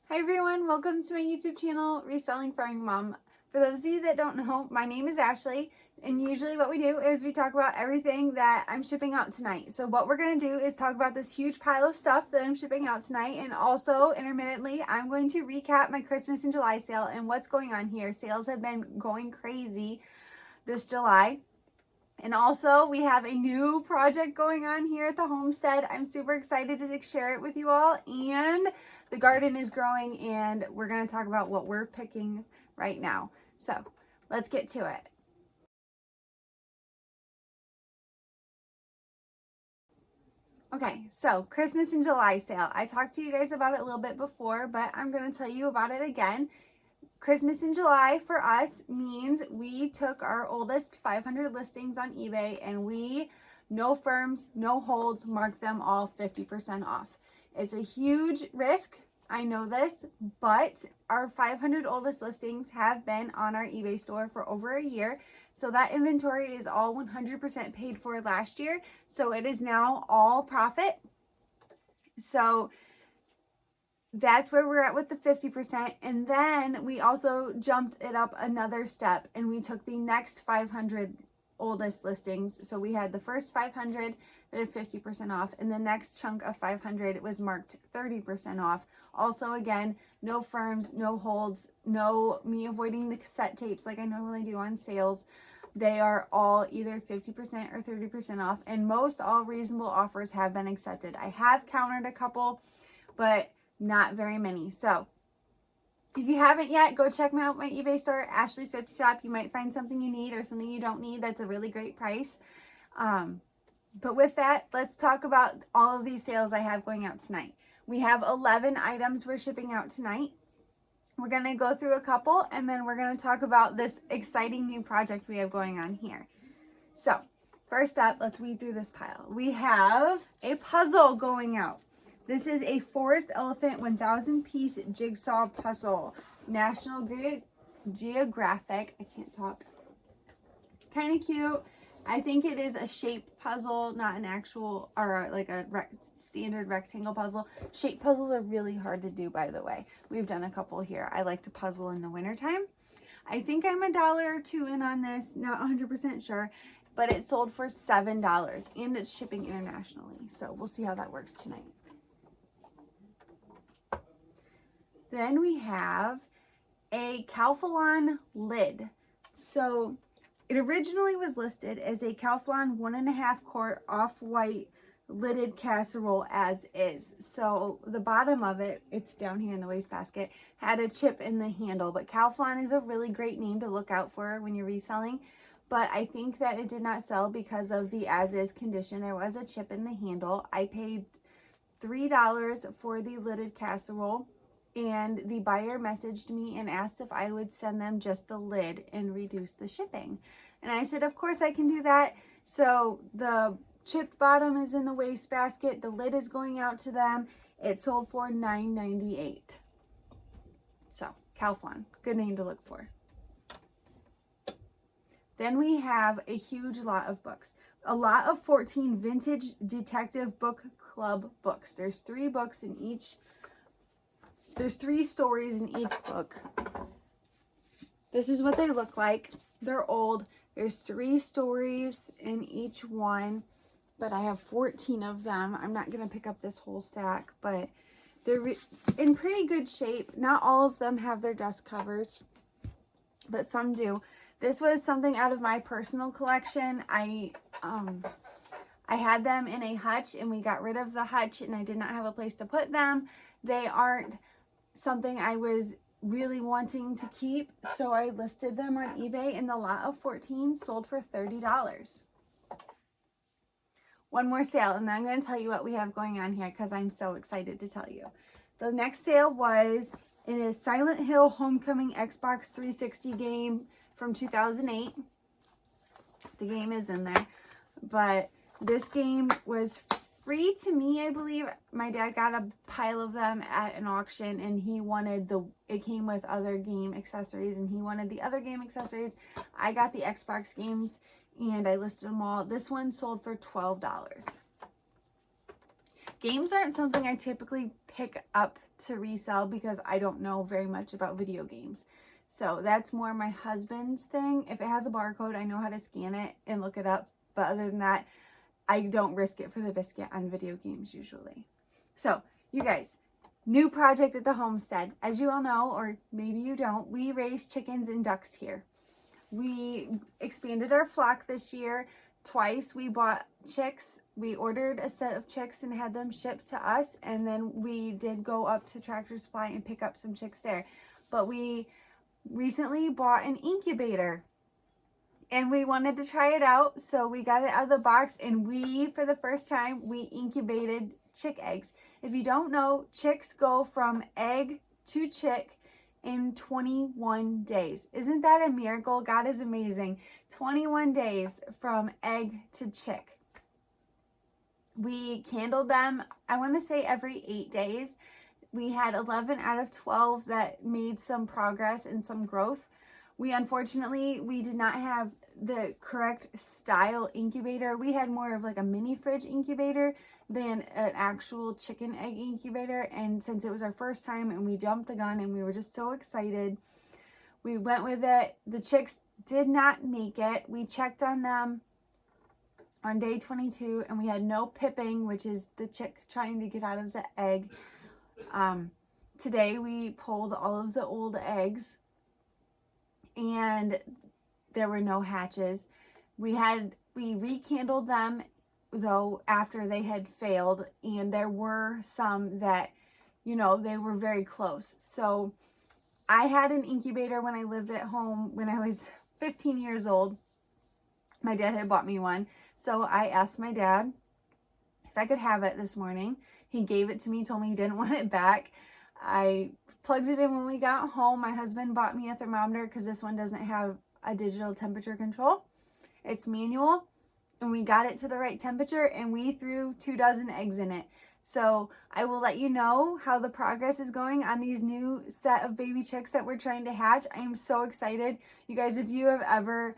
Hi everyone, welcome to my YouTube channel, Reselling from Mom. For those of you that don't know, my name is Ashley, and usually what we do is we talk about everything that I'm shipping out tonight. So what we're going to do is talk about this huge pile of stuff that I'm shipping out tonight, and also intermittently I'm going to recap my Christmas and July sale and what's going on here. Sales have been going crazy this July. And also, we have a new project going on here at the homestead. I'm super excited to share it with you all. And the garden is growing, and we're going to talk about what we're picking right now. So, let's get to it. Okay, so Christmas and July sale. I talked to you guys about it a little bit before, but I'm going to tell you about it again. Christmas in July for us means we took our oldest 500 listings on eBay and we, no firms, no holds, marked them all 50% off. It's a huge risk, I know this, but our 500 oldest listings have been on our eBay store for over a year. So that inventory is all 100% paid for last year. So it is now all profit. So that's where we're at with the 50%. And then we also jumped it up another step and we took the next 500 oldest listings. So we had the first 500 that had 50% off, and the next chunk of 500 was marked 30% off. Also, again, no firms, no holds, no me avoiding the cassette tapes like I normally do on sales. They are all either 50% or 30% off, and most all reasonable offers have been accepted. I have countered a couple, but not very many. So if you haven't yet, go check out my eBay store, Ashley's Thrifty Shop. You might find something you need or something you don't need. That's a really great price. But with that, let's talk about all of these sales I have going out tonight. We have 11 items we're shipping out tonight. We're going to go through a couple, and then we're going to talk about this exciting new project we have going on here. So first up, let's read through this pile. We have a puzzle going out. This is a Forest Elephant 1,000-piece jigsaw puzzle. National Geographic. I can't talk. Kind of cute. I think it is a shape puzzle, not an actual, or like a standard rectangle puzzle. Shape puzzles are really hard to do, by the way. We've done a couple here. I like to puzzle in the wintertime. I think I'm $1 or $2 in on this. Not 100% sure. But it sold for $7, and it's shipping internationally. So we'll see how that works tonight. Then we have a Calphalon lid. So it originally was listed as a Calphalon 1.5 quart off-white lidded casserole as is. So the bottom of it, it's down here in the wastebasket, had a chip in the handle. But Calphalon is a really great name to look out for when you're reselling. But I think that it did not sell because of the as-is condition. There was a chip in the handle. I paid $3 for the lidded casserole. And the buyer messaged me and asked if I would send them just the lid and reduce the shipping. And I said, of course I can do that. So the chipped bottom is in the wastebasket. The lid is going out to them. It sold for $9.98. So Calphalon, good name to look for. Then we have a huge lot of books. A lot of 14 vintage detective book club books. There's 3 books in each. There's 3 stories in each book. This is what they look like. They're old. There's 3 stories in each one, but I have 14 of them. I'm not going to pick up this whole stack, but they're in pretty good shape. Not all of them have their dust covers, but some do. This was something out of my personal collection. I had them in a hutch, and we got rid of the hutch, and I did not have a place to put them. They aren't something I was really wanting to keep, so I listed them on eBay, and the lot of 14 sold for $30. One more sale, and then I'm going to tell you what we have going on here because I'm so excited to tell you. The next sale was in a Silent Hill Homecoming Xbox 360 game from 2008. The game is in there, but this game was free to me, I believe. My dad got a pile of them at an auction, and he wanted it came with other game accessories, and he wanted the other game accessories. I got the Xbox games, and I listed them all. This one sold for $12. Games aren't something I typically pick up to resell because I don't know very much about video games. So that's more my husband's thing. If it has a barcode, I know how to scan it and look it up. But other than that, I don't risk it for the biscuit on video games usually. So you guys, new project at the homestead. As you all know, or maybe you don't, we raise chickens and ducks here. We expanded our flock this year twice. We bought chicks. We ordered a set of chicks and had them shipped to us. And then we did go up to Tractor Supply and pick up some chicks there. But we recently bought an incubator and we wanted to try it out. So we got it out of the box and for the first time, we incubated chick eggs. If you don't know, chicks go from egg to chick in 21 days. Isn't that a miracle? God is amazing. 21 days from egg to chick. We candled them, I want to say every 8 days. We had 11 out of 12 that made some progress and some growth. We did not have the correct style incubator. We had more of like a mini fridge incubator than an actual chicken egg incubator. And since it was our first time and we jumped the gun and we were just so excited, we went with it. The chicks did not make it. We checked on them on day 22 and we had no pipping, which is the chick trying to get out of the egg. Today we pulled all of the old eggs and there were no hatches. We rekindled them though after they had failed, and there were some that, they were very close. So I had an incubator when I lived at home when I was 15 years old. My dad had bought me one. So I asked my dad if I could have it this morning. He gave it to me, told me he didn't want it back. I plugged it in when we got home. My husband bought me a thermometer because this one doesn't have a digital temperature control. It's manual. And we got it to the right temperature and we threw 24 eggs in it. So I will let you know how the progress is going on these new set of baby chicks that we're trying to hatch. I am so excited. You guys, if you have ever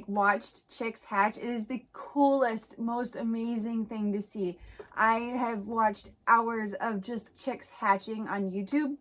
watched chicks hatch, it is the coolest, most amazing thing to see. I have watched hours of just chicks hatching on YouTube.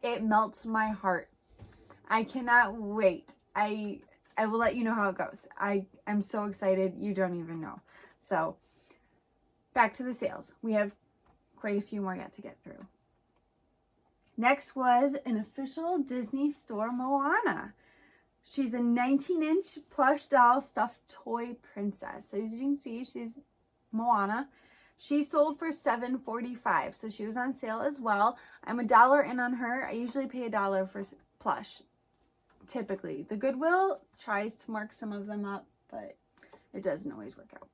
It melts my heart. I cannot wait. I will let you know how it goes. I'm so excited. You don't even know. So back to the sales. We have quite a few more yet to get through. Next was an official Disney store Moana. She's a 19-inch plush doll stuffed toy princess. So as you can see, she's Moana. She sold for $7.45. So she was on sale as well. I'm $1 in on her. I usually pay $1 for plush. Typically. The Goodwill tries to mark some of them up, but it doesn't always work out.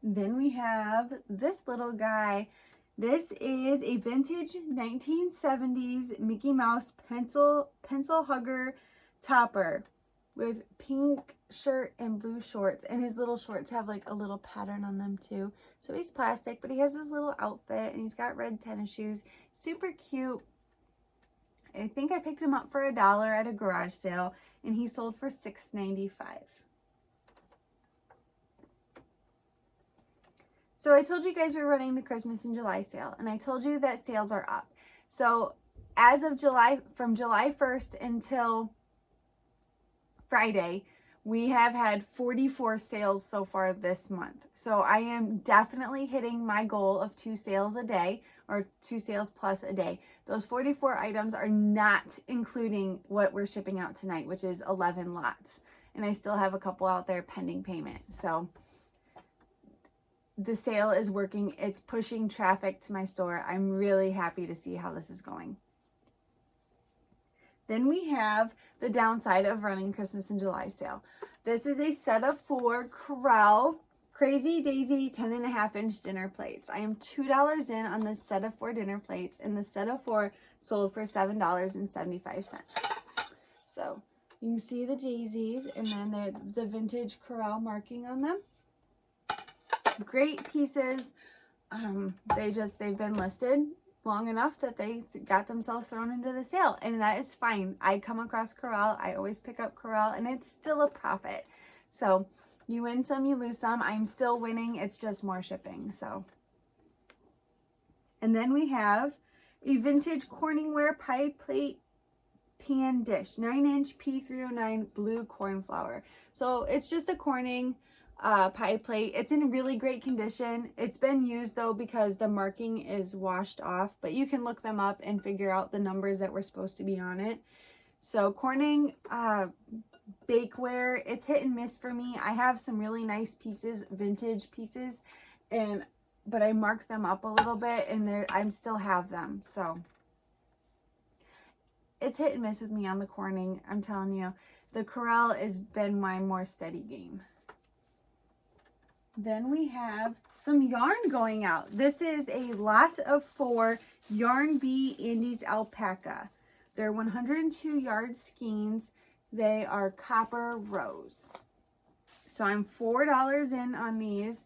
Then we have this little guy. This is a vintage 1970s Mickey Mouse pencil hugger topper with pink shirt and blue shorts, and his little shorts have a little pattern on them too. So he's plastic, but he has his little outfit and he's got red tennis shoes. Super cute. I think I picked him up for $1 at a garage sale, and he sold for $6.95. So I told you guys we were running the Christmas in July sale, and I told you that sales are up. So as of from July 1st until Friday, we have had 44 sales so far this month. So I am definitely hitting my goal of 2 sales a day, or 2 sales plus a day. Those 44 items are not including what we're shipping out tonight, which is 11 lots. And I still have a couple out there pending payment. So the sale is working. It's pushing traffic to my store. I'm really happy to see how this is going. Then we have the downside of running Christmas in July sale. This is a set of 4 Corral Crazy Daisy 10.5-inch dinner plates. I am $2 in on this set of 4 dinner plates, and the set of 4 sold for $7.75. So you can see the daisies, and then the vintage Corral marking on them. Great pieces. They've been listed long enough that they got themselves thrown into the sale, and that is fine. I come across Corral. I always pick up Corral, and it's still a profit. So you win some, you lose some. I'm still winning. It's just more shipping. So And then we have a vintage Corningware pie plate pan dish, 9-inch P309 blue cornflower. So it's just a Corning pie plate. It's in really great condition. It's been used though because the marking is washed off, but you can look them up and figure out the numbers that were supposed to be on it. So Corning bakeware, it's hit and miss for me. I have some really nice pieces, vintage pieces, but I marked them up a little bit and I still have them. So it's hit and miss with me on the Corning. I'm telling you, the Corel has been my more steady game. Then we have some yarn going out. This is a lot of 4 Yarn Bee Andes Alpaca. They're 102 yard skeins. They are copper rose. So I'm $4 in on these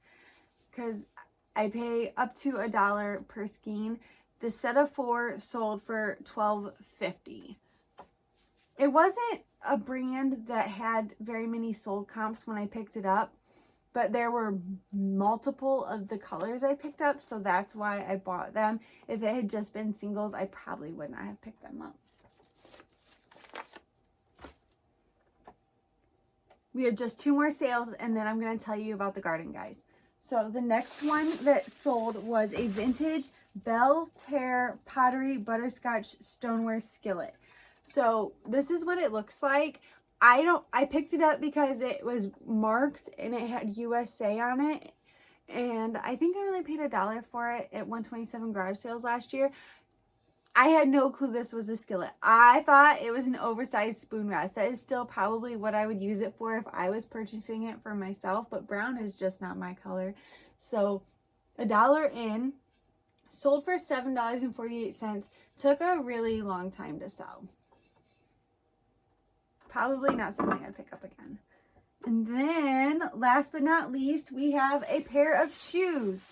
because I pay up to $1 per skein. The set of 4 sold for $12.50. It wasn't a brand that had very many sold comps when I picked it up, but there were multiple of the colors I picked up, so that's why I bought them. If it had just been singles, I probably would not have picked them up. We have just 2 more sales, and then I'm going to tell you about the garden guys. So the next one that sold was a vintage Belle Terre pottery butterscotch stoneware skillet. So this is what it looks like. I picked it up because it was marked and it had USA on it. And I think I only paid $1 for it at 127 garage sales last year. I had no clue this was a skillet. I thought it was an oversized spoon rest. That is still probably what I would use it for if I was purchasing it for myself, but brown is just not my color. So $1 in, sold for $7.48, took a really long time to sell. Probably not something I'd pick up again. And then last but not least, we have a pair of shoes.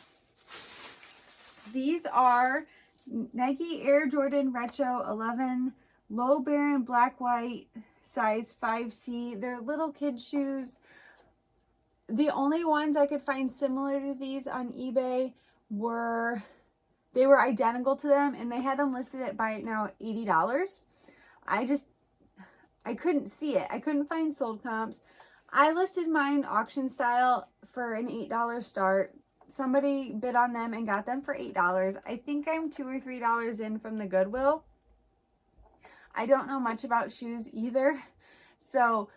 These are Nike Air Jordan Retro 11 Low Baron Black White size 5C. They're little kid shoes. The only ones I could find similar to these on eBay were identical to them, and they had them listed at buy it now at $80. I couldn't see it. I couldn't find sold comps. I listed mine auction style for an $8 start. Somebody bid on them and got them for $8. I think I'm $2 or $3 in from the Goodwill. I don't know much about shoes either. So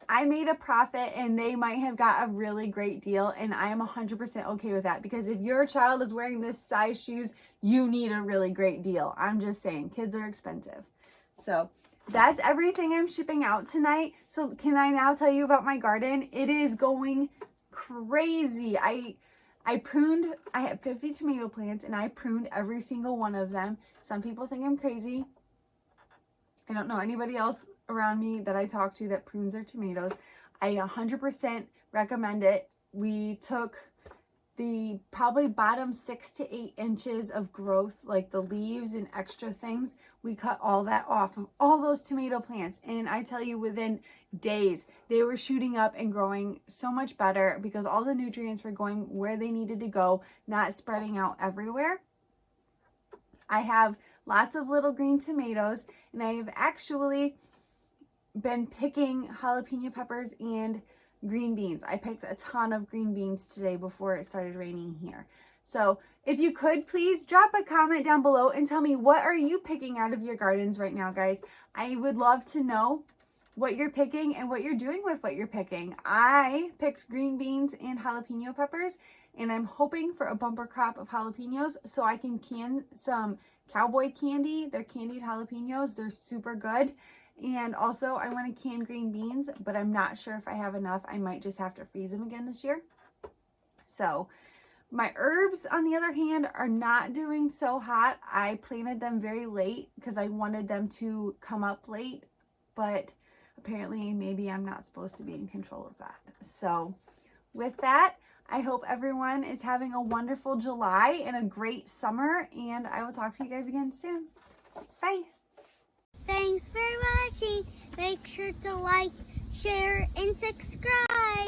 I made a profit and they might have got a really great deal, and I am 100% okay with that, because if your child is wearing this size shoes, you need a really great deal. I'm just saying, kids are expensive. So that's everything I'm shipping out tonight. So can I now tell you about my garden? It is going crazy. I have 50 tomato plants and I pruned every single one of them. Some people think I'm crazy. I don't know anybody else around me that I talk to that prunes their tomatoes. I 100% recommend it. We took the probably bottom 6 to 8 inches of growth, like the leaves and extra things. We cut all that off of all those tomato plants. And I tell you, within days, they were shooting up and growing so much better because all the nutrients were going where they needed to go, not spreading out everywhere. I have lots of little green tomatoes, and I have actually been picking jalapeno peppers and green beans. I picked a ton of green beans today before it started raining here. So if you could, please drop a comment down below and tell me, what are you picking out of your gardens right now, guys? I would love to know what you're picking and what you're doing with what you're picking. I picked green beans and jalapeno peppers, and I'm hoping for a bumper crop of jalapenos so I can can some cowboy candy. They're candied jalapenos. They're super good. And also I want to can green beans, but I'm not sure if I have enough. I might just have to freeze them again this year. So my herbs, on the other hand, are not doing so hot. I planted them very late because I wanted them to come up late, but apparently maybe I'm not supposed to be in control of that. So with that, I hope everyone is having a wonderful July and a great summer, and I will talk to you guys again soon. Bye. Thanks for watching. Make sure to like, share, and subscribe.